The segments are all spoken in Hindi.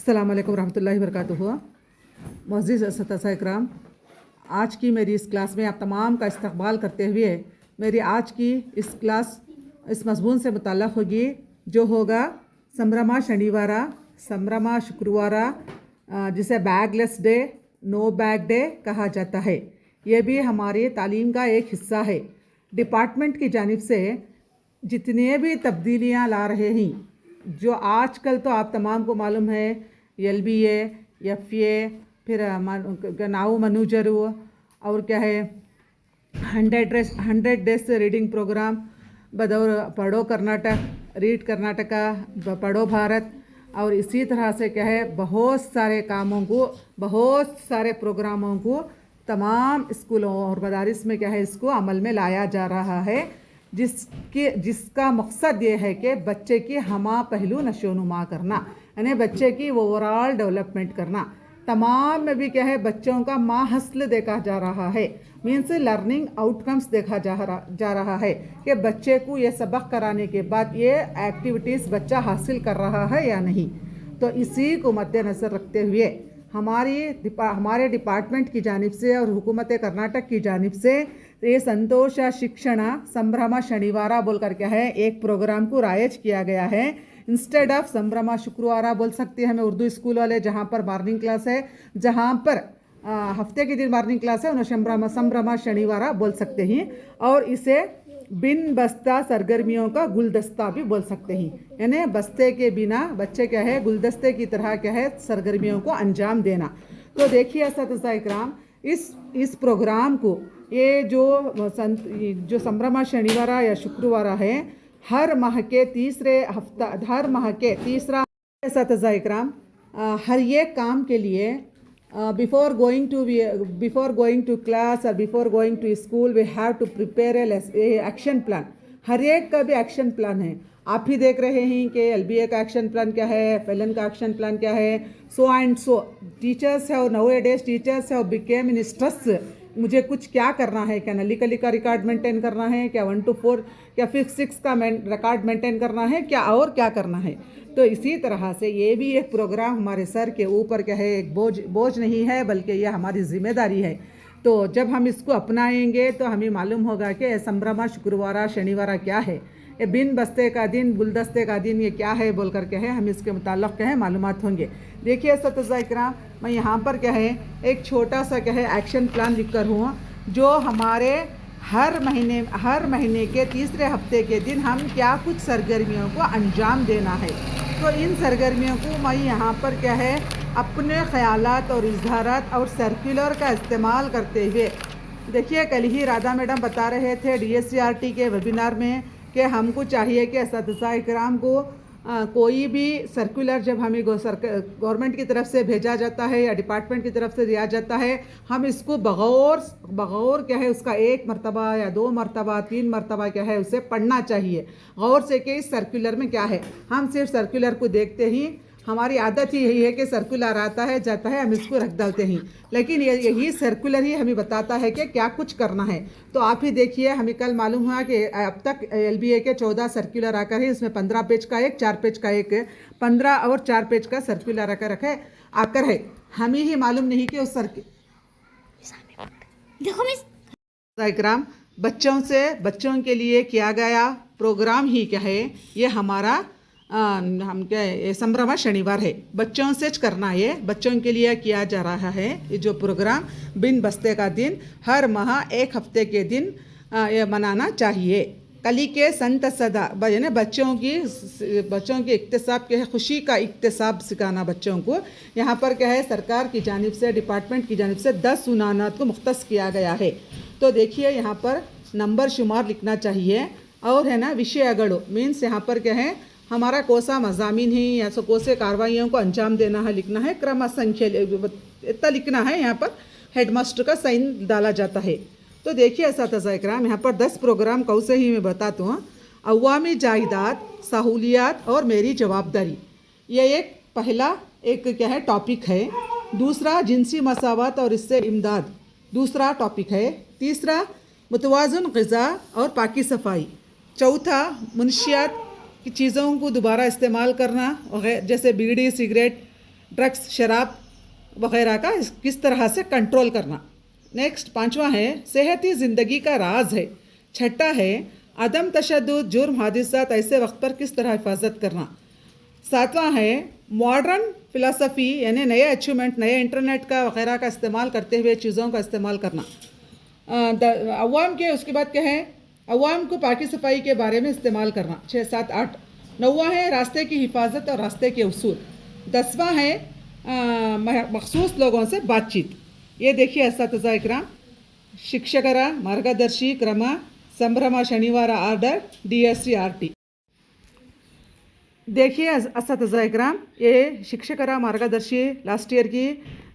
अस्सलाम वालेकुम रहमतुल्लाहि वबरकातुहू। मुअज़्ज़िज़ असतिज़ा इकराम, आज की मेरी इस क्लास में आप तमाम का इस्तक़बाल करते हुए मेरी आज की इस क्लास इस मज़मून से मुताल्लिक़ होगी जो होगा संभ्रमा शनिवारा, संभ्रमा शुक्रवारा, जिसे bagless day, no bag day कहा जाता है। ये भी हमारी तालीम का एक हिस्सा है। डिपार्टमेंट की जानिब से जितने भी तब्दीलियाँ ला रहे हैं, जो आजकल तो आप तमाम को मालूम है, LBA, FA, फिर नाउ मनूजरू और क्या है 100 डेज रीडिंग प्रोग्राम, बदौर पढ़ो कर्नाटक, रीड कर्नाटका, पढ़ो भारत, और इसी तरह से क्या है बहुत सारे कामों को, बहुत सारे प्रोग्रामों को तमाम स्कूलों और मदारिस में क्या है इसको अमल में लाया जा रहा है, जिसका मकसद ये है कि बच्चे की हमा पहलू नशोनुमा करना, यानी बच्चे की ओवरऑल डेवलपमेंट करना। तमाम में भी क्या है बच्चों का माहसल देखा जा रहा है, मीन्स लर्निंग आउटकम्स देखा जा रहा है कि बच्चे को ये सबक कराने के बाद ये एक्टिविटीज़ बच्चा हासिल कर रहा है या नहीं। तो इसी को मद्देनज़र रखते हुए हमारे डिपार्टमेंट की जानिब से और हुकूमत कर्नाटक की जानिब से ये संतोष शिक्षण संभ्रमा शनिवारा बोल कर क्या है एक प्रोग्राम को राइज किया गया है। इंस्टेड ऑफ संभ्रमा शुक्रवारा बोल सकते हैं हमें उर्दू स्कूल वाले, जहाँ पर मॉर्निंग क्लास है, जहाँ पर हफ्ते के दिन मॉर्निंग क्लास है, उन्हें संभ्रमा शनिवारा बोल सकते हैं। और इसे बिन बस्ता सरगर्मियों का गुलदस्ता भी बोल सकते हैं, यानी बस्ते के बिना बच्चे क्या है गुलदस्ते की तरह क्या है सरगर्मियों को अंजाम देना। तो देखिए असतिज़ा इकराम, इस प्रोग्राम को ये जो संभ्रमा शनिवारा या शुक्रवारा है, हर माह के तीसरा असतिज़ा इकराम, हर एक काम के लिए before going to class or before going to school we have to prepare a action plan। हर एक का भी एक्शन प्लान है। आप ही देख रहे हैं कि LBA का एक्शन प्लान क्या है, FLN का एक्शन प्लान क्या है, सो एंड सो। टीचर्स है और नाउअडेज टीचर्स है और बिकेम इन स्ट्रेस, मुझे कुछ क्या करना है, क्या नलिकली का रिकॉर्ड मेंटेन करना है, क्या 1 to 4 क्या 5 6 का रिकॉर्ड मेंटेन करना है, क्या और क्या करना है। तो इसी तरह से ये भी एक प्रोग्राम हमारे सर के ऊपर क्या है एक बोझ नहीं है, बल्कि यह हमारी जिम्मेदारी है। तो जब हम इसको अपनाएंगे तो हमें मालूम होगा कि संभ्रमा शुक्रवारा शनिवारा क्या है, ये बिन बस्ते का दिन, गुलदस्ते का दिन, ये क्या है बोल कर क्या है हम इसके मुताल्लिक़ क्या है मालूमत होंगे। देखिए असतिज़ा इकराम, मैं यहाँ पर क्या है एक छोटा सा क्या है एक्शन प्लान लिख कर हूँ, जो हमारे हर महीने के तीसरे हफ्ते के दिन हम क्या कुछ सरगर्मियों को अंजाम देना है। तो इन सरगर्मियों को मैं यहाँ पर क्या है अपने ख़यालात और इजहारात और सर्कुलर का इस्तेमाल करते हुए, देखिए कल ही राधा मैडम बता रहे थे DSCRT के वेबिनार में कि हमको चाहिए कि असतिज़ा इकराम को कोई भी सर्कुलर जब हमें गवर्नमेंट की तरफ से भेजा जाता है या डिपार्टमेंट की तरफ से दिया जाता है, हम इसको बगौर क्या है उसका 1 मरतबा या 2 मरतबा 3 मरतबा क्या है उसे पढ़ना चाहिए गौर से कि इस सर्कुलर में क्या है। हम सिर्फ सर्कुलर को देखते ही, हमारी आदत ही यही है कि सर्कुलर आता है जाता है हम इसको रख डालते हैं, लेकिन यही सर्कुलर ही हमें बताता है कि क्या कुछ करना है। तो आप ही देखिए, हमें कल मालूम हुआ कि अब तक LBA के 14 सर्कुलर आकर है, इसमें 15 पेज का एक, 4 पेज का एक, 15 और 4 पेज का सर्कुलर आकर है। हमें ही मालूम नहीं कि उस इकराम बच्चों के लिए किया गया प्रोग्राम ही क्या है, ये हमारा हम क्या है संभ्रमा शनिवार है, बच्चों से करना, ये बच्चों के लिए किया जा रहा है। ये जो प्रोग्राम बिन बस्ते का दिन हर माह 1 हफ्ते के दिन ये मनाना चाहिए। कली के संत सदा, यानी बच्चों की इक्तिसाब के खुशी का इक्तिसाब सिखाना बच्चों को। यहाँ पर क्या है सरकार की जानिब से, डिपार्टमेंट की जानिब से 10 उनानात को मुख्तस किया गया है। तो देखिए यहाँ पर नंबर शुमार लिखना चाहिए, और है ना विषय अगड़ो, मीन्स यहाँ पर क्या है हमारा कोसा मज़ामीन ही या सो कोसे कार्रवाइयों को अंजाम देना है, लिखना है, क्रम संख्या इतना लिखना है। यहाँ पर हेडमास्टर का साइन डाला जाता है। तो देखिए असतिज़ा इकराम, यहाँ पर 10 प्रोग्राम कौसे ही मैं बताता हूँ। अवामी जायदाद, सहूलियात और मेरी जवाबदारी, ये एक पहला एक क्या है टॉपिक है। दूसरा जिनसी मसावत और इससे इमदाद, दूसरा टॉपिक है। तीसरा मुतवाज़न ग़िज़ा और पाकी सफाई। चौथा मुनशियात की चीज़ों को दोबारा इस्तेमाल करना, जैसे बीड़ी, सिगरेट, ड्रग्स शराब वगैरह का किस तरह से कंट्रोल करना। नेक्स्ट 5वां है सेहत ही ज़िंदगी का राज है। 6ठा है अदम तशद्दुद जुर्म हादिसात ऐसे वक्त पर किस तरह हिफाजत करना। 7वां है मॉडर्न फ़िलासफ़ी यानी नए अचीवमेंट नए इंटरनेट का वगैरह का इस्तेमाल करते हुए चीज़ों का इस्तेमाल करना। अवाम के उसके बाद क्या है अवाम को पाकी सफाई के बारे में इस्तेमाल करना। 6, 7, 8। 9वां है रास्ते की हिफाजत और रास्ते के उसूल। 10वां है मखसूस लोगों से बातचीत। ये देखिए अस्तिज़ा इकराम शिक्षकर मार्गदर्शी क्रम संभ्रम शनिवार आर्डर DSC-RT। देखिए अस्तिज़ा इकराम ये शिक्षकर मार्गदर्शी लास्ट ईयर की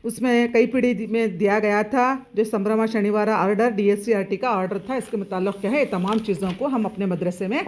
उसमें कई पीढ़ी में दिया गया था जो संभ्रमा शनिवार आर्डर DSC-RT का ऑर्डर था। इसके मुताल्लिक़ क्या है तमाम चीज़ों को हम अपने मदरसे में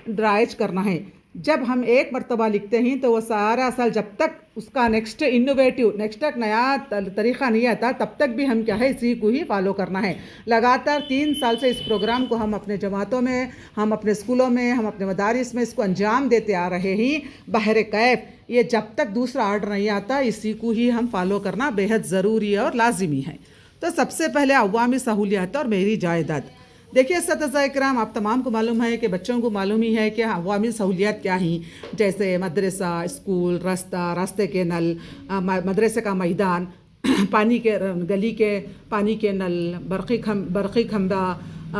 ड्राइज करना है। जब हम एक मरतबा लिखते हैं तो वो सारा साल जब तक उसका नेक्स्ट एक नया तरीक़ा नहीं आता तब तक भी हम क्या है इसी को ही फॉलो करना है। लगातार 3 साल से इस प्रोग्राम को हम अपने जमातों में हम अपने स्कूलों में हम अपने मदारिस में इसको अंजाम देते आ रहे हैं बहर कैफ। ये जब तक दूसरा ऑर्डर नहीं आता इसी को ही हम फॉलो करना बेहद ज़रूरी है और लाजिमी है। तो सबसे पहले अवामी सहूलियत और मेरी जायदाद। देखिए अस्तिज़ा इकराम आप तमाम को मालूम है कि बच्चों को मालूम ही है कि अवामी सहूलियत क्या हैं, जैसे मदरसा स्कूल रास्ते के नल मदरसे का मैदान पानी के गली के पानी के नल बरक़ी खंबा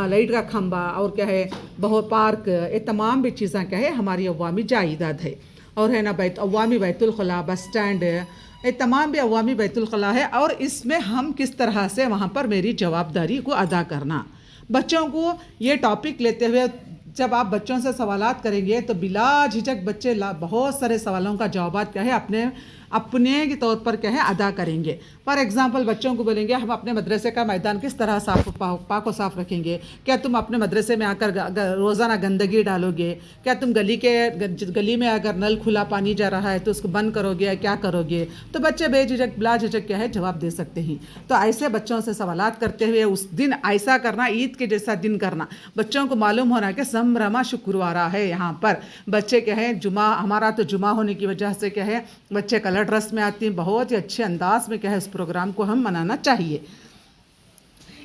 लाइट का खंबा और क्या है बहुत पार्क ये तमाम भी चीज़ें क्या है हमारी अवामी जायदाद है। और है ना अवामी बैतुल खला बस स्टैंड ये तमाम भी अवामी बैतुल खला है। और इसमें हम किस तरह से वहाँ पर मेरी जवाबदारी को अदा करना। बच्चों को ये टॉपिक लेते हुए जब आप बच्चों से सवालात करेंगे तो बिला झिझक बच्चे बहुत सारे सवालों का जवाब क्या है अपने के तौर पर क्या है अदा करेंगे। फॉर एग्ज़ाम्पल बच्चों को बोलेंगे हम अपने मदरसे का मैदान किस तरह पाक व साफ़ रखेंगे। क्या तुम अपने मदरसे में आकर रोज़ाना गंदगी डालोगे। क्या तुम गली में अगर नल खुला पानी जा रहा है तो उसको बंद करोगे या क्या करोगे। तो बच्चे बेझिझक बिला झिझक क्या है जवाब दे सकते हैं। तो ऐसे बच्चों से सवालात करते हुए उस दिन ऐसा करना ईद के जैसा दिन करना। बच्चों को मालूम होना कि संभ्रमा शुक्रवार है यहाँ पर बच्चे क्या है जुमा हमारा तो जुमा होने की वजह से क्या है बच्चे कलर ड्रेस में आती हैं। बहुत ही अच्छे अंदाज में क्या है इस प्रोग्राम को हम मनाना चाहिए।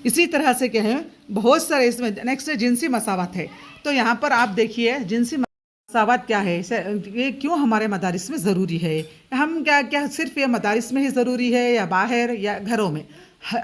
इसी तरह से क्या है बहुत सारे इसमें नेक्स्ट जिनसी मसावत है। तो यहाँ पर आप देखिए जिनसी मसावत क्या है ये क्यों हमारे मदारिस में ज़रूरी है। हम क्या सिर्फ ये मदारिस में ही ज़रूरी है या बाहर या घरों में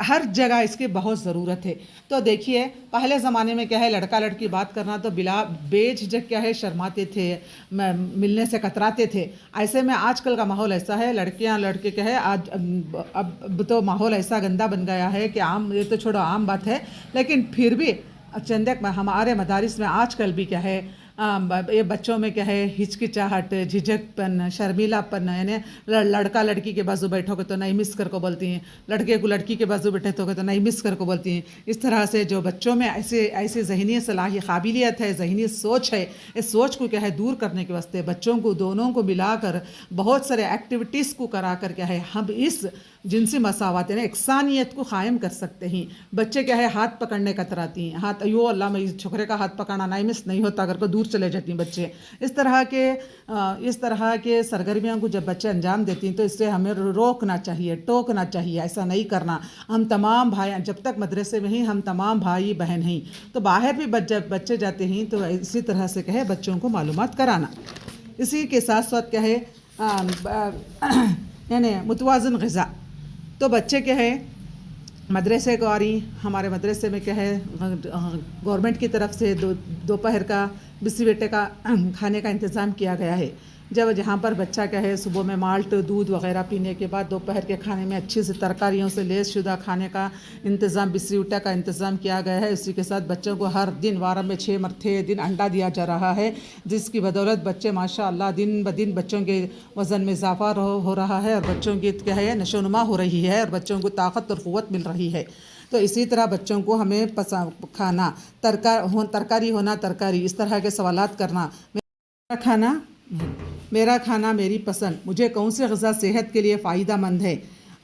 हर जगह इसकी बहुत ज़रूरत है। तो देखिए पहले ज़माने में क्या है लड़का लड़की बात करना तो बिला बेझिझक क्या है शर्माते थे मिलने से कतराते थे। ऐसे में आजकल का माहौल ऐसा है लड़कियां लड़के क्या है आज अब तो माहौल ऐसा गंदा बन गया है कि ये तो छोड़ो आम बात है लेकिन फिर भी चंदक हमारे मदारिस में आजकल भी क्या है ये बच्चों में क्या है हिचकिचाहट झिझकपन शर्मीलापन यानी लड़का लड़की के बाजू बैठोगे तो नहीं मिस कर को बोलती हैं। लड़के को लड़की के बाजू बैठे तो नहीं मिस कर को बोलती हैं। इस तरह से जो बच्चों में ऐसे ज़हनी सलाही काबिलियत है ज़हनी सोच है इस सोच को क्या है दूर करने के वास्ते बच्चों को दोनों को मिलाकर बहुत सारे एक्टिविटीज़ को करा कर क्या है हम इस जिनसी मसावत यानी एकसानियत को क़ायम कर सकते हैं। बच्चे क्या है हाथ पकड़ने कतराती हैं हाथ यो अल्लाह में इस छोकरे का हाथ पकड़ना नहीं मिस नहीं होता अगर को दूर चले जाती हैं बच्चे। इस तरह के सरगर्मियों को जब बच्चे अंजाम देती हैं तो इससे हमें रोकना चाहिए टोकना चाहिए ऐसा नहीं करना। हम तमाम भाई जब तक मदरसे में ही हम तमाम भाई बहन हैं तो बाहर भी जब बच्चे जाते हैं तो इसी तरह से कहे बच्चों को मालूमात कराना। इसी के साथ साथ क्या है यानी मुतवाज़न ग़िज़ा। तो बच्चे क्या है मदरसे को आ रही हमारे मदरसे में क्या है गवर्नमेंट की तरफ से दोपहर का बिस्सी बेटे का खाने का इंतज़ाम किया गया है। जब जहाँ पर बच्चा क्या है सुबह में माल्ट दूध वगैरह पीने के बाद दोपहर के खाने में अच्छी से तरकारियों से लेस शुदा खाने का इंतज़ाम बिस्सी उटा का इंतज़ाम किया गया है। इसी के साथ बच्चों को हर दिन वार में 6 मरते दिन अंडा दिया जा रहा है जिसकी बदौलत बच्चे माशाअल्लाह दिन ब दिन बच्चों के वज़न में इजाफा हो रहा है और बच्चों की क्या है नशोनुमा हो रही है और बच्चों को ताकत और क़ुव्वत मिल रही है। तो इसी तरह बच्चों को हमें खाना तरकारी होना तरकारी इस तरह के सवालात करना। मेरा खाना मेरी पसंद मुझे कौन सी ग़िज़ा सेहत के लिए फ़ायदा मंद है।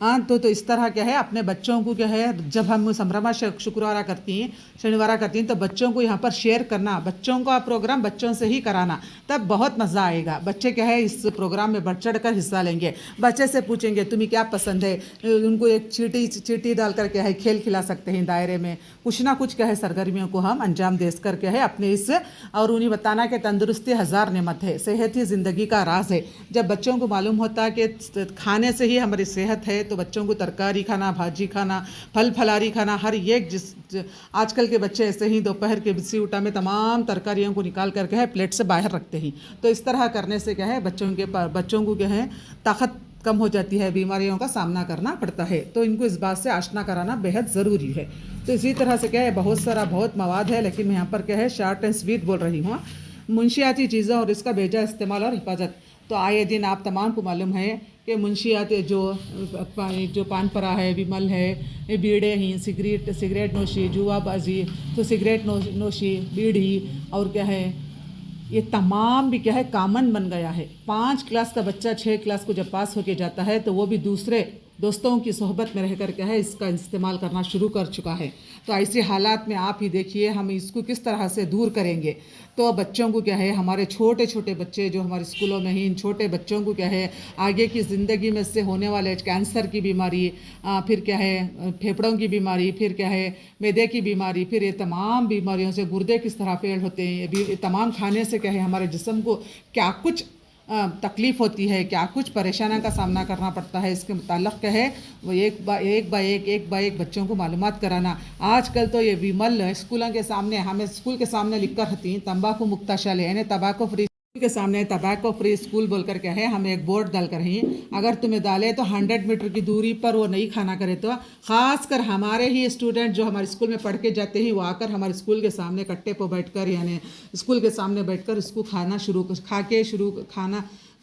हाँ तो इस तरह क्या है अपने बच्चों को क्या है जब हम संभ्रमा शुक्रवार करती हैं शनिवार करती हैं तो बच्चों को यहाँ पर शेयर करना, बच्चों का प्रोग्राम बच्चों से ही कराना, तब बहुत मज़ा आएगा। बच्चे क्या है इस प्रोग्राम में बढ़ चढ़ कर हिस्सा लेंगे, बच्चे से पूछेंगे तुम्हें क्या पसंद है, उनको एक चीटी डालकर क्या है खेल खिला सकते हैं दायरे में, कुछ ना कुछ क्या है सरगर्मियों को हम अंजाम दे कर क्या है अपने इस और उन्हें बताना कि तंदुरुस्ती हज़ार नेमत है, सेहत ही ज़िंदगी का राज है। जब बच्चों को मालूम होता है कि खाने से ही हमारी सेहत है तो बच्चों को तरकारी खाना, भाजी खाना, फल फलारी खाना, हर एक आजकल के बच्चे ऐसे ही दोपहर के बिस्सी उठा में तमाम तरकारियों को निकाल करके है प्लेट से बाहर रखते हैं। तो इस तरह करने से क्या है बच्चों को क्या है ताकत कम हो जाती है, बीमारियों का सामना करना पड़ता है। तो इनको इस बात से आशना कराना बेहद ज़रूरी है। तो इसी तरह से क्या है बहुत मवाद है, लेकिन मैं यहाँ पर क्या है शॉर्ट एंड स्वीट बोल रही हूँ। मुंशियाती चीज़ों और इसका बेजा इस्तेमाल और हिफाजत। तो आए दिन आप तमाम को मालूम है कि मुंशियात जो पान परा है, विमल है, बीड़े हैं, सिगरेट नोशी, जुआबाजी, तो सिगरेट नोशी, बीड़ी और क्या है ये तमाम भी क्या है कामन बन गया है। 5 क्लास का बच्चा 6 क्लास को जब पास होके जाता है तो वो भी दूसरे दोस्तों की सोहबत में रहकर क्या है इसका इस्तेमाल करना शुरू कर चुका है। तो ऐसे हालात में आप ही देखिए हम इसको किस तरह से दूर करेंगे। तो बच्चों को क्या है हमारे छोटे छोटे बच्चे जो हमारे स्कूलों में ही इन छोटे बच्चों को क्या है आगे की ज़िंदगी में से होने वाले कैंसर की बीमारी, फिर क्या है फेफड़ों की बीमारी, फिर क्या है मैदे की बीमारी, फिर ये तमाम बीमारियों से गुर्दे किस तरह फेल होते हैं, ये तमाम खाने से क्या है हमारे जिस्म को क्या कुछ तकलीफ़ होती है, क्या कुछ परेशानियों का सामना करना पड़ता है, इसके मुताल्लिक़ क्या है वो एक बाय एक बच्चों को मालूमात कराना। आजकल तो ये विमल स्कूलों के सामने हमें स्कूल के सामने लिख कर रहती तंबाकू मुक्त शाले यानी तंबाकू फ्री के सामने तंबाकू फ्री स्कूल बोलकर क्या है हमें एक बोर्ड डाल कर ही अगर तुम्हें डाले तो 100 मीटर की दूरी पर वो नहीं खाना करे। तो ख़ास कर हमारे ही स्टूडेंट जो हमारे स्कूल में पढ़ के जाते ही वो आकर हमारे स्कूल के सामने कट्टे पर बैठकर यानी स्कूल के सामने बैठकर इसको खाना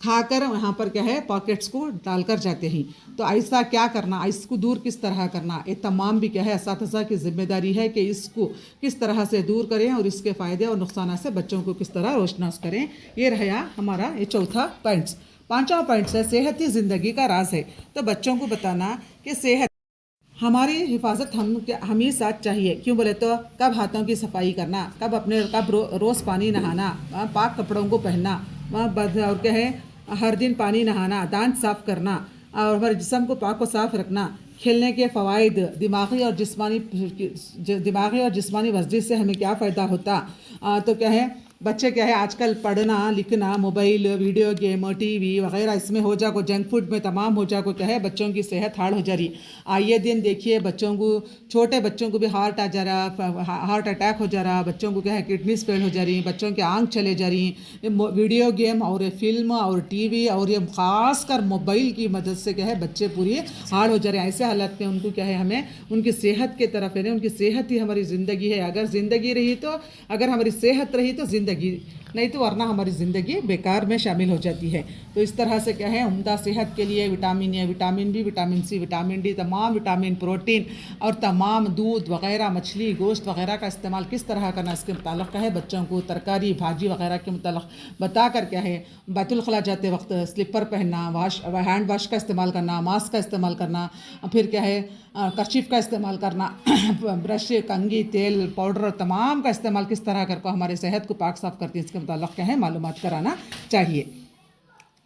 खाकर वहाँ पर क्या है पॉकेट्स को डालकर जाते हैं। तो ऐसा क्या करना, इसको दूर किस तरह करना, ये तमाम भी क्या है असातिज़ा की जिम्मेदारी है कि इसको किस तरह से दूर करें और इसके फ़ायदे और नुकसान से बच्चों को किस तरह रोशनास करें। ये रहा हमारा ये चौथा पॉइंट्स। 5वां पॉइंट्स है सेहत ही ज़िंदगी का राज है। तो बच्चों को बताना कि सेहत हमारी हिफाजत हम ही साथ चाहिए। क्यों बोले तो कब हाथों की सफाई करना, कब रोज़ पानी नहाना, पाक कपड़ों को पहनना, और क्या है हर दिन पानी नहाना, दांत साफ़ करना और हमारे जिस्म को पाक व साफ़ रखना, खेलने के फ़वाइद, दिमागी और जिस्मानी वर्जिश से हमें क्या फ़ायदा होता। तो क्या है बच्चे क्या है आजकल पढ़ना लिखना मोबाइल वीडियो गेम टीवी वगैरह इसमें हो जाको जंक फूड में तमाम हो जाको क्या है बच्चों की सेहत हार्ड हो जा रही। आइए दिन देखिए बच्चों को छोटे बच्चों को भी हार्ट अटैक हो जा रहा, बच्चों को क्या है किडनीज फेल हो जा रही, बच्चों की आँख चले जा रही। वीडियो गेम और फिल्म और टीवी और ये ख़ास कर मोबाइल की मदद से क्या है बच्चे पूरी हार्ड हो जा रहे हैं। ऐसे हालत में उनको क्या है हमें उनकी सेहत के तरफ है, उनकी सेहत ही हमारी ज़िंदगी है। अगर ज़िंदगी रही तो अगर हमारी सेहत रही तो ज़िंदगी, नहीं तो वरना हमारी ज़िंदगी बेकार में शामिल हो जाती है। तो इस तरह से क्या है उम्दा सेहत के लिए vitamin A, vitamin B, vitamin C, vitamin D, तमाम विटामिन, प्रोटीन और तमाम दूध वगैरह, मछली गोश्त वगैरह का इस्तेमाल किस तरह करना इसके मुताल्लिक़ क्या है बच्चों को तरकारी भाजी वगैरह के मुताल्लिक़ बता कर क्या है बैतुल खला जाते वक्त स्लीपर पहनना, हैंड वाश का इस्तेमाल करना, मास्क का इस्तेमाल करना, फिर क्या है कर्चीफ का इस्तेमाल करना, ब्रश, कंघी, तेल, पाउडर तमाम का इस्तेमाल किस तरह कर को हमारे सेहत को पाक साफ़ करती है इसके मुताल्लिक़ क्या है मालूमात कराना चाहिए।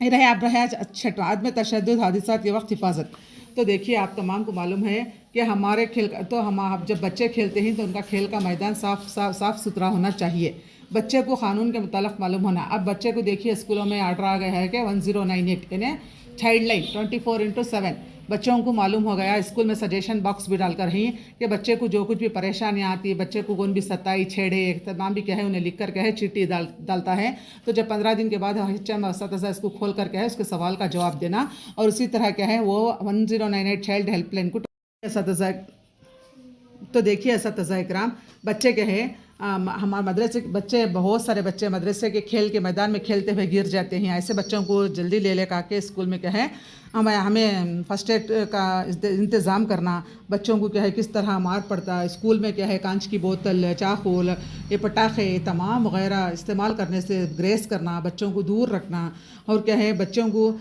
रहे आप रहे छठवां आदम तशद्दुद हादिसात के वक्त हिफाजत। तो देखिए आप तमाम को मालूम है कि हमारे तो हम जब बच्चे खेलते हैं तो उनका खेल का मैदान साफ़ सुथरा होना चाहिए। बच्चे को कानून के मुताल्लिक़ मालूम होना। अब बच्चे को देखिए स्कूलों में आर्डर आ गया है कि 1098 यानी चाइल्ड लाइन 24/7 बच्चों को मालूम हो गया। स्कूल में सजेशन बॉक्स भी डालकर ही कि बच्चे को जो कुछ भी परेशानियाँ आती है, बच्चे को कौन भी सताई छेड़े तमाम भी क्या है उन्हें लिख कर क्या है चिट्ठी डालता है। तो जब 15 दिन के बाद HM इसको खोल कर क्या है उसके सवाल का जवाब देना और उसी तरह क्या है वो 1098 चाइल्ड हेल्पलाइन को तो देखिए इकराम बच्चे क्या है हमारे मदरसे के बच्चे, बहुत सारे बच्चे मदरसे के खेल के मैदान में खेलते हुए गिर जाते हैं। ऐसे बच्चों को जल्दी ले ले के स्कूल में क्या है हमें फर्स्ट एड का इंतज़ाम करना। बच्चों को क्या है किस तरह मार पड़ता है, स्कूल में क्या है कांच की बोतल, चाकू, ये पटाखे तमाम वगैरह इस्तेमाल करने से ग्रेस करना, बच्चों को दूर रखना। और क्या है बच्चों को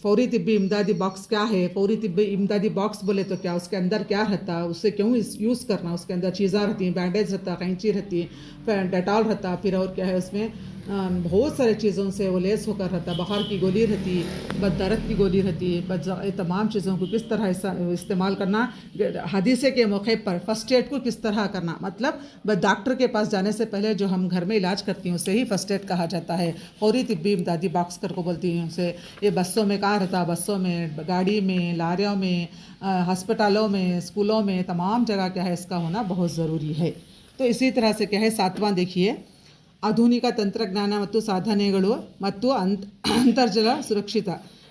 फ़ौरी तिब्बी इमदादी बॉक्स क्या है, फ़ौरी तिब्बी इमदादी बॉक्स बोले तो क्या, उसके अंदर क्या रहता है, उससे क्यों यूज़ करना। उसके अंदर चीज़ें रहती हैं, बैंडेज रहता, कैंची रहती है, फिर डेटॉल रहता, फिर और क्या है उसमें बहुत सारे चीज़ों से वो लेस होकर रहता, बुखार की गोली रहती, बददर्द की गोली रहती है। तमाम चीज़ों को किस तरह इस्तेमाल करना, हादसे के मौके पर फ़र्स्ट एड को किस तरह करना, मतलब डॉक्टर के पास जाने से पहले जो हम घर में इलाज करती हैं उसे ही फ़र्स्ट एड कहा जाता है। फ़ौरी तिब्बी इमदादी बॉक्स कर को बोलती हैं उसे। ये बसों में कहाँ रहता, बसों में, गाड़ी में, लारियों में, हस्पतालों में, स्कूलों में, तमाम जगह क्या है इसका होना बहुत ज़रूरी है। तो इसी तरह से क्या है 7वां देखिए, ಆಧುನಿಕ ತಂತ್ರಜ್ಞಾನ ಮತ್ತು ಸಾಧನೆಗಳು ಮತ್ತು अंतर्जल सुरक्षित।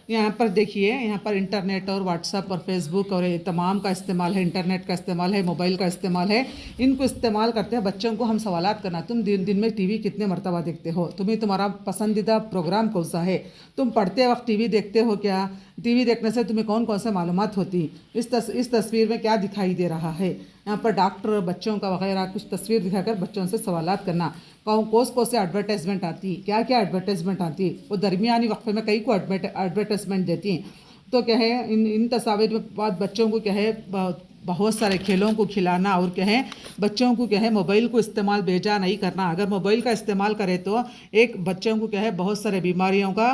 यहाँ पर देखिए, यहाँ पर इंटरनेट और व्हाट्सएप और फेसबुक और ये तमाम का इस्तेमाल है, इंटरनेट का इस्तेमाल है, मोबाइल का इस्तेमाल है। इनको इस्तेमाल करते हैं बच्चों को हम सवालात करना, तुम दिन में टीवी कितने मरतबा देखते हो, तुम्हें तुम्हारा पसंदीदा प्रोग्राम कौन सा है, तुम पढ़ते वक्त टीवी देखते हो क्या, टीवी देखने से तुम्हें कौन कौन से मालूमात होती, इस तस्वीर में क्या दिखाई दे रहा है। यहाँ पर डॉक्टर बच्चों का वगैरह कुछ तस्वीर दिखाकर बच्चों से सवालात करना। कौन से एडवर्टाइजमेंट आती, क्या क्या एडवर्टाइजमेंट आती, वो दरमियानी वक्फे में कई को एडवर्टाइजमेंट देती हैं। तो क्या है इन तस्वीर में बाद बच्चों को क्या है बहुत सारे खेलों को खिलाना, और क्या है बच्चों को क्या है मोबाइल को इस्तेमाल बेजा नहीं करना। अगर मोबाइल का इस्तेमाल करें तो एक बच्चों को क्या है बहुत सारे बीमारियों का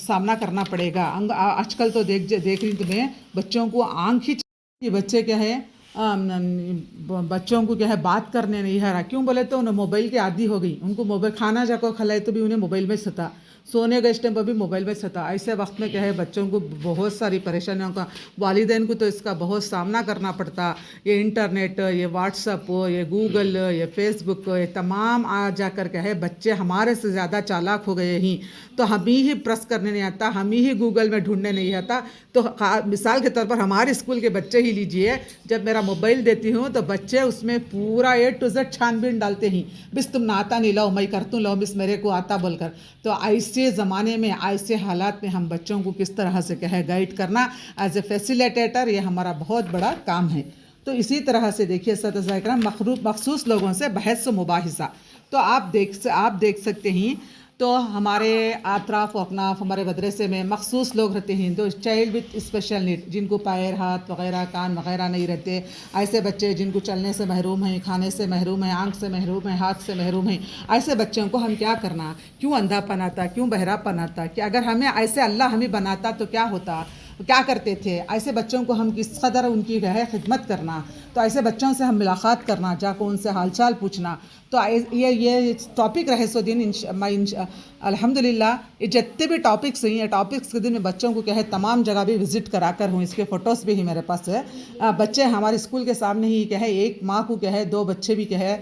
सामना करना पड़ेगा। आजकल तो देख रही तुम्हें बच्चों को आँख ही, बच्चे क्या है बच्चों को क्या है बात करने नहीं आ रहा, क्यों बोले तो उन्हें मोबाइल की आदी हो गई। उनको मोबाइल खाना जाकर खिलाए तो भी उन्हें मोबाइल में सता, सोने के टाइम पर भी मोबाइल में सता। ऐसे वक्त में क्या है बच्चों को बहुत सारी परेशानियों का, वालिदैन को तो इसका बहुत सामना करना पड़ता। ये इंटरनेट, ये व्हाट्सअप, ये गूगल, ये फेसबुक, ये तमाम आ जाकर क्या है बच्चे हमारे से ज़्यादा चालाक हो गए ही। तो हम ही प्रेस करने नहीं आता, हम ही गूगल में ढूंढने नहीं आता। तो मिसाल के तौर पर हमारे स्कूल के बच्चे ही लीजिए, जब मेरा मोबाइल देती हूँ तो बच्चे उसमें पूरा A to Z छानबीन डालते ही, बिस तुम नाता नहीं लाओ मैं करतूँ, लाओ बिस मेरे को आता बोलकर। तो ऐसे ज़माने में, ऐसे हालात में हम बच्चों को किस तरह से क्या है गाइड करना, एज ए फैसिलिटेटर, ये हमारा बहुत बड़ा काम है। तो इसी तरह से देखिए सतज़ा कराम, मखसूस लोगों से बहस व मुबाहिसा। तो आप देख सकते हैं तो हमारे अतराफ़ और अकनाफ हमारे मदरसे में मखसूस लोग रहते हैं, तो चाइल्ड विथ स्पेशल नीड, जिनको पैर, हाथ वगैरह, कान वगैरह नहीं रहते, ऐसे बच्चे जिनको चलने से महरूम हैं, खाने से महरूम हैं, आँख से महरूम हैं, हाथ से महरूम हैं, ऐसे बच्चों को हम क्या करना, क्यों अंधापन आता, क्यों बहरापन आता, कि अगर हमें ऐसे अल्लाह हमें बनाता तो क्या होता, क्या करते थे। ऐसे बच्चों को हम किस कदर उनकी है खिदमत करना, तो ऐसे बच्चों से हम मुलाकात करना, जाकर उनसे हालचाल पूछना। तो ये टॉपिक रहे सो दिन अल्हम्दुलिल्लाह, ये जितने भी टॉपिक्स हैं, ये टॉपिक्स के दिन में बच्चों को क्या है तमाम जगह भी विज़िट करा कर हूँ। इसके फ़ोटोज़ भी ही मेरे पास है। बच्चे हमारे स्कूल के सामने ही क्या है, एक माँ को क्या है 2 बच्चे भी क्या है,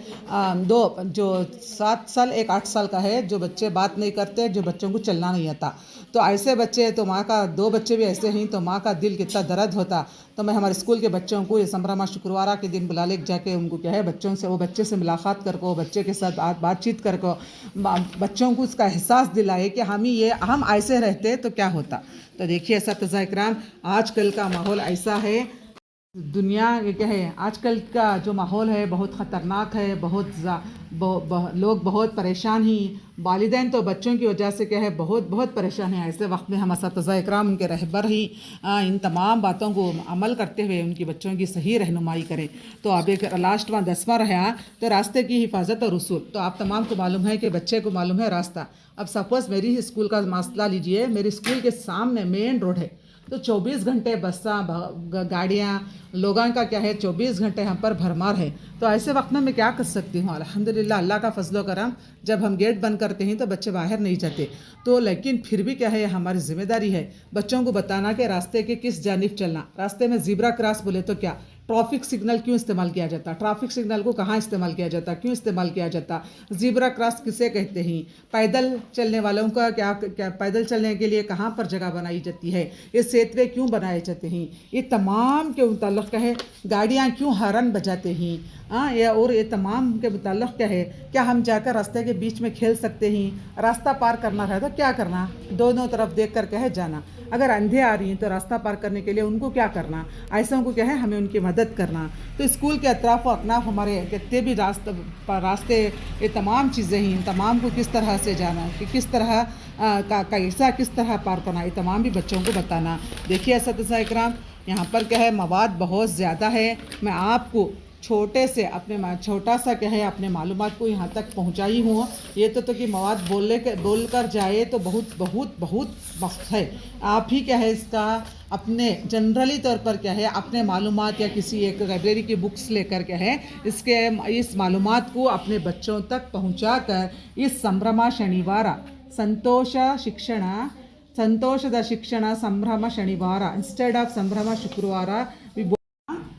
2 जो 7 साल, एक 8 साल का है, जो बच्चे बात नहीं करते, जो बच्चों को चलना नहीं आता। तो ऐसे बच्चे, तो माँ का 2 बच्चे भी ऐसे हैं, तो माँ का दिल कितना दर्द होता। तो मैं हमारे स्कूल के बच्चों को ये समरमा शुक्रवारा के दिन बुला ले जाके उनको क्या है बच्चों से, वो बच्चे से मुलाकात करको, बच्चे के साथ बातचीत करको, बच्चों को उसका एहसास दिलाए कि हम ऐसे रहते तो क्या होता। तो देखिए असतिज़ा इकराम, आजकल का माहौल ऐसा है, दुनिया ये क्या है, आजकल का जो माहौल है बहुत ख़तरनाक है, लोग बहुत परेशान ही, वालिदैन तो बच्चों की वजह से क्या है बहुत परेशान है। ऐसे वक्त में हम असतिज़ा इकराम उनके रहबर ही इन तमाम बातों को अमल करते हुए उनकी बच्चों की सही रहनुमाई करें। तो अब एक लास्ट 10वां रहा, तो रास्ते की हिफाजत और उसूल। तो आप तमाम को मालूम है कि बच्चे को मालूम है रास्ता। अब सपोज़ मेरी ही स्कूल का मसला लीजिए, मेरी स्कूल के सामने मेन रोड है, तो 24 घंटे बस्सां, गाड़ियाँ, लोगों का क्या है 24 घंटे हम पर भरमार है। तो ऐसे वक्त में मैं क्या कर सकती हूँ, अल्हम्दुलिल्लाह अल्लाह का फजलो करम, जब हम गेट बंद करते हैं तो बच्चे बाहर नहीं जाते। तो लेकिन फिर भी क्या है, हमारी जिम्मेदारी है बच्चों को बताना कि रास्ते के किस जानिब चलना। रास्ते में ज़ीब्रा क्रॉस बोले तो क्या, ट्रैफिक सिग्नल क्यों इस्तेमाल किया जाता, ट्रैफिक सिग्नल को कहाँ इस्तेमाल किया जाता, क्यों इस्तेमाल किया जाता, ज़ीब्रा क्रॉस किसे कहते हैं, पैदल चलने वालों का क्या पैदल चलने के लिए कहाँ पर जगह बनाई जाती है, ये सेतुए क्यों बनाए जाते हैं, ये तमाम के मुताल्लिक़ क्या है, गाड़ियाँ क्यों हॉर्न बजाते हैं, ये तमाम के मुताल्लिक़ क्या है, क्या हम जाकर रास्ते के बीच में खेल सकते हैं, रास्ता पार करना है तो क्या करना, दोनों तरफ देख कर क्या है जाना, अगर अंधे आ रही हैं तो रास्ता पार करने के लिए उनको क्या करना, ऐसा को क्या है हमें उनकी मदद करना। तो स्कूल के अतराफ़ और अकनाफ हमारे कितने भी रास्ते ये तमाम चीज़ें हैं, इन तमाम को किस तरह से जाना, कि किस तरह कैसा किस तरह पार करना, ये तमाम भी बच्चों को बताना। देखिए असतिज़ा इकराम, यहाँ पर क्या है मवाद बहुत ज़्यादा है, मैं आपको छोटे से छोटा सा क्या है अपने मालूमात को यहाँ तक पहुँचाई हूँ। ये तो कि मवाद बोल कर जाए तो बहुत बहुत बहुत वक्त है, आप ही क्या है इसका अपने जनरली तौर पर क्या है अपने मालूमात या किसी एक लाइब्रेरी की बुक्स लेकर क्या है इस मालूमात को अपने बच्चों तक पहुँचा कर इस संभ्रम शनिवार संतोषद शिक्षण संभ्रम शनिवार इंस्टेड ऑफ संभ्रम शुक्रवार,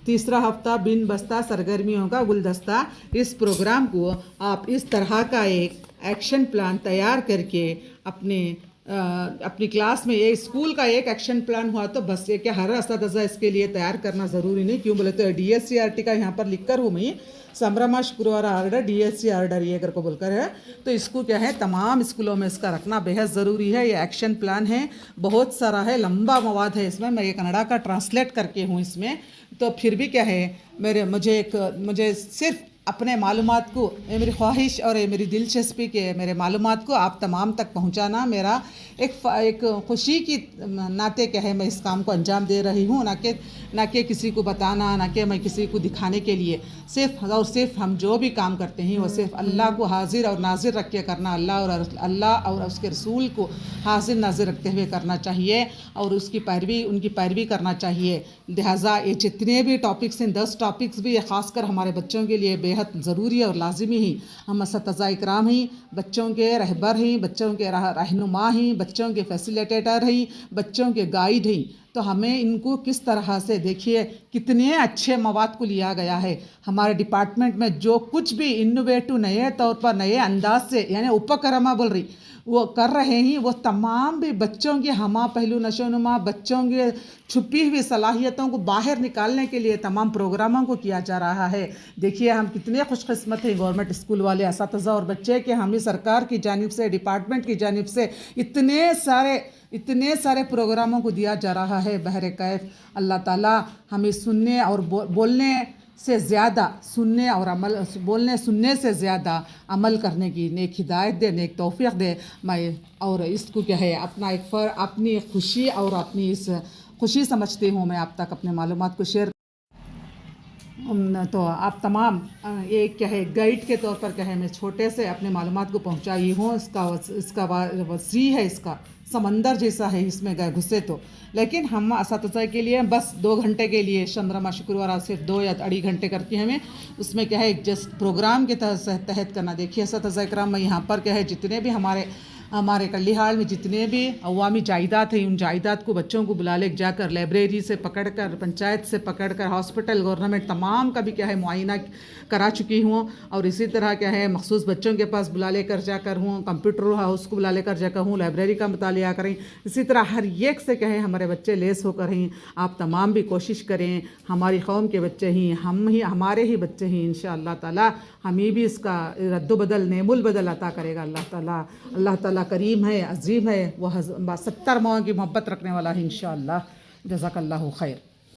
तीसरा हफ्ता बिन बस्ता सरगर्मियों का गुलदस्ता, इस प्रोग्राम को आप इस तरह का एक एक्शन प्लान तैयार करके अपनी क्लास में, ये स्कूल का एक एक्शन प्लान हुआ तो बस, ये क्या हर असातिज़ा इसके लिए तैयार करना ज़रूरी नहीं, क्यों बोले तो DSCRT का यहाँ पर लिख कर हूँ मैं, संभ्रमा शुक्रवार ऑर्डर DSC ऑर्डर ये कर को बोलकर है, तो इसको क्या है तमाम स्कूलों में इसका रखना बेहद ज़रूरी है। ये एक्शन प्लान है, बहुत सारा है, लंबा मवाद है इसमें, मैं ये कन्नड़ा का ट्रांसलेट करके हूँ इसमें, तो फिर भी क्या है मुझे सिर्फ अपने मालूमात को, ये मेरी ख्वाहिश और ये मेरी दिलचस्पी के मेरे मालूमात को आप तमाम तक पहुंचाना मेरा एक खुशी की नाते क्या है मैं इस काम को अंजाम दे रही हूँ, ना कि किसी को बताना, ना कि मैं किसी को दिखाने के लिए, सिर्फ हम जो भी काम करते हैं वो सिर्फ अल्लाह को हाजिर और नाजिर रख के करना, अल्लाह और उसके रसूल को हाजिर नाजिर रखते हुए करना चाहिए और उनकी पैरवी करना चाहिए। लिहाजा ये जितने भी टॉपिक्स हैं 10 टॉपिक्स भी ख़ासकर हमारे बच्चों के लिए बेहद ज़रूरी और लाजिमी ही, हम असतिज़ा इकराम ही, बच्चों के रहबर हैं, बच्चों के रहनुमा हैं, बच्चों के फैसिलिटेटर हैं, बच्चों के गाइड हैं, तो हमें इनको किस तरह से, देखिए कितने अच्छे मवाद को लिया गया है हमारे डिपार्टमेंट में, जो कुछ भी इनोवेटिव नए तौर पर नए अंदाज से यानी उपक्रमा बोल रही वो कर रहे हैं, वो तमाम भी बच्चों के हमा पहलू नशोनुमा, बच्चों के छुपी हुई सलाहियतों को बाहर निकालने के लिए तमाम प्रोग्रामों को किया जा रहा है। देखिए हम कितने खुशकिस्मत हैं गवर्नमेंट स्कूल वाले असातिज़ा और बच्चे के, हमें सरकार की जानिब से, डिपार्टमेंट की जानिब से इतने सारे प्रोग्रामों को दिया जा रहा है बहरे कैफ। अल्लाह ताला हमें सुनने और बोलने से ज़्यादा सुनने से ज़्यादा अमल करने की नेक हिदायत दे, नेक तौफीक दे। मैं और इसको क्या है अपनी खुशी और अपनी इस खुशी समझती हूँ मैं आप तक अपने मालूमात को शेयर। तो आप तमाम एक क्या है गाइड के तौर पर क्या है मैं छोटे से अपने मालूमात को पहुँचाई हूँ। इसका वसी है, इसका समंदर जैसा है, इसमें गए घुसे तो। लेकिन हम असातिज़ा के लिए बस 2 घंटे के लिए शमरमा शुक्रवार सिर्फ 2 या 2.5 घंटे करके हमें उसमें क्या है जस्ट प्रोग्राम के तहत करना। देखिए असातिज़ा इकराम, मैं यहाँ पर क्या है जितने भी हमारे कल्लीहाल में जितने भी अवामी जायदाद हैं, उन जायदाद को बच्चों को बुला ले जाकर लाइब्रेरी से पकड़कर, पंचायत से पकड़कर, हॉस्पिटल, गवर्नमेंट तमाम का भी क्या है मुआयना करा चुकी हूँ। और इसी तरह क्या है मखसूस बच्चों के पास बुला लेकर जाकर हूँ, कंप्यूटर हाउस को बुला लेकर जाकर हूँ, लाइब्रेरी का मुतालिया करें। इसी तरह हर एक से क्या है हमारे बच्चे लेस होकर हैं। आप तमाम भी कोशिश करें, हमारी कौम के बच्चे ही हमारे ही बच्चे हैं। इंशाअल्लाह ताला हमें भी इसका रद्दबदल नेमुल बदल अता करेगा। अल्लाह ताला करीम है, अजीम है, वह 70 माओं की मोहब्बत रखने वाला है इंशाअल्लाह। जज़ाकल्लाहु खैर।